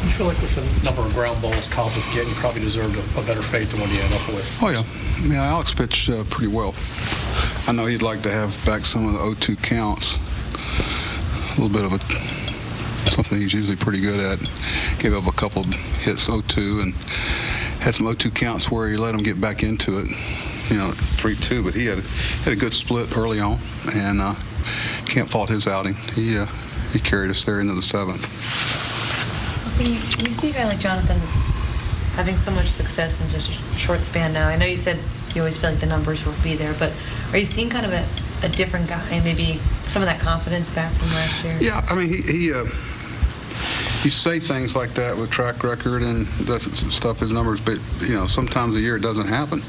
You feel like with the number of ground balls Cobb was getting, you probably deserved a better fate than what he ended up with. Oh, yeah. Yeah, Alex pitched pretty well. I know he'd like to have back some of the 0-2 counts. A little bit of something he's usually pretty good at. Gave up a couple hits 0-2 and had some 0-2 counts where he let him get back into it, 3-2. But he had a good split early on, and can't fault his outing. He carried us there into the seventh. You see a guy like Jonathan that's having so much success in just a short span now. I know you said you always feel like the numbers will be there, but are you seeing kind of a different guy, and maybe some of that confidence back from last year? Yeah, I mean, you say things like that with track record and that stuff, his numbers, but, sometimes a year it doesn't happen.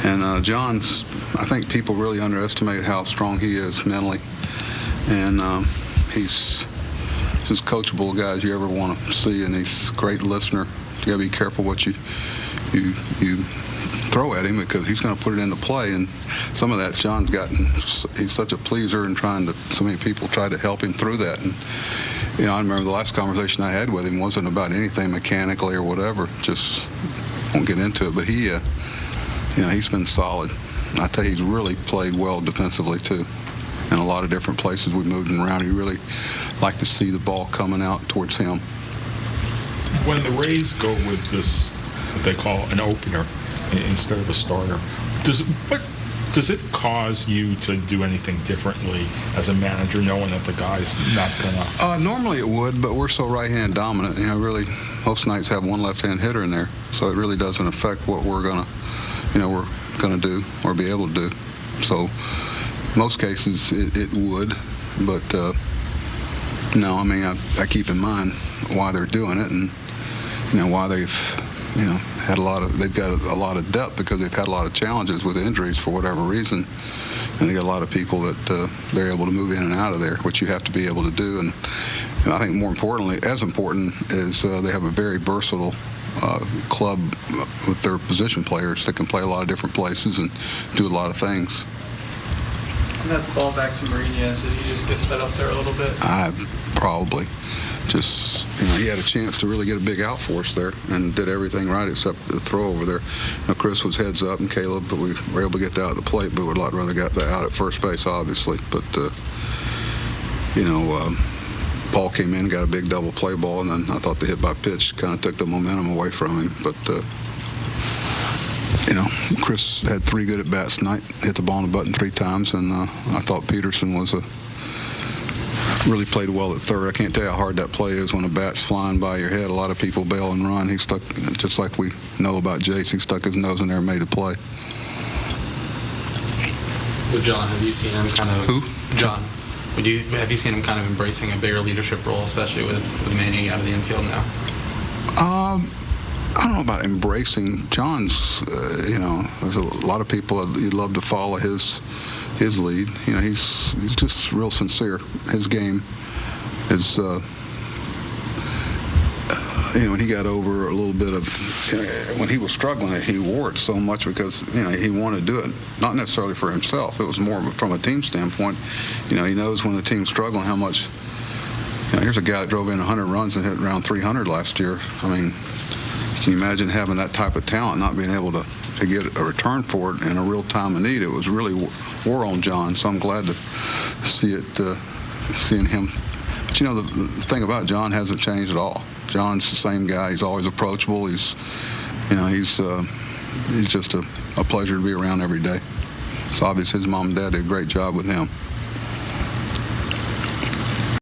And John's, I think people really underestimate how strong he is mentally. And he's as coachable guy as you ever want to see, and he's a great listener. You got to be careful what you throw at him, because he's going to put it into play. And some of that's John's gotten. He's such a pleaser, and so many people try to help him through that. And I remember the last conversation I had with him wasn't about anything mechanically or whatever. Just won't get into it. But he's been solid. I tell you, he's really played well defensively too. In a lot of different places we moved him around. He really liked to see the ball coming out towards him. When the Rays go with this, what they call an opener instead of a starter, does it cause you to do anything differently as a manager, knowing that the guy's not gonna? Normally it would, but we're so right-hand dominant. Really, most nights have one left-hand hitter in there, so it really doesn't affect what we're gonna do or be able to do. So. Most cases it would, but no. I mean, I keep in mind why they're doing it, and why they've had they've got a lot of depth, because they've had a lot of challenges with injuries for whatever reason, and they got a lot of people that they're able to move in and out of there, which you have to be able to do. And I think more importantly, as important is they have a very versatile club with their position players that can play a lot of different places and do a lot of things. That ball back to Marinas, did he just get sped up there a little bit? Probably. Just, he had a chance to really get a big out for us there and did everything right except the throw over there. Chris was heads up, and Caleb, but we were able to get that out at the plate, but would a lot rather got that out at first base, obviously. But, Paul came in, got a big double play ball, and then I thought the hit by pitch kind of took the momentum away from him. But, Chris had 3 good at-bats tonight, hit the ball on the button 3 times, and I thought Peterson really played well at third. I can't tell you how hard that play is when a bat's flying by your head. A lot of people bail and run. He stuck, just like we know about Jace, he stuck his nose in there and made a play. With John, have you seen him kind of... Who? John. Have you seen him kind of embracing a bigger leadership role, especially with Manning out of the infield now? I don't know about embracing. John's, there's a lot of people you'd love to follow his lead. He's just real sincere. His game is, when he got over a little bit of, when he was struggling, he wore it so much because, he wanted to do it, not necessarily for himself. It was more from a team standpoint. He knows when the team's struggling how much, here's a guy that drove in 100 runs and hit around 300 last year. I mean, can you imagine having that type of talent, not being able to get a return for it in a real time of need? It was really wore on John, so I'm glad to see it, seeing him. But the thing about John hasn't changed at all. John's the same guy. He's always approachable. He's just a pleasure to be around every day. It's obvious his mom and dad did a great job with him.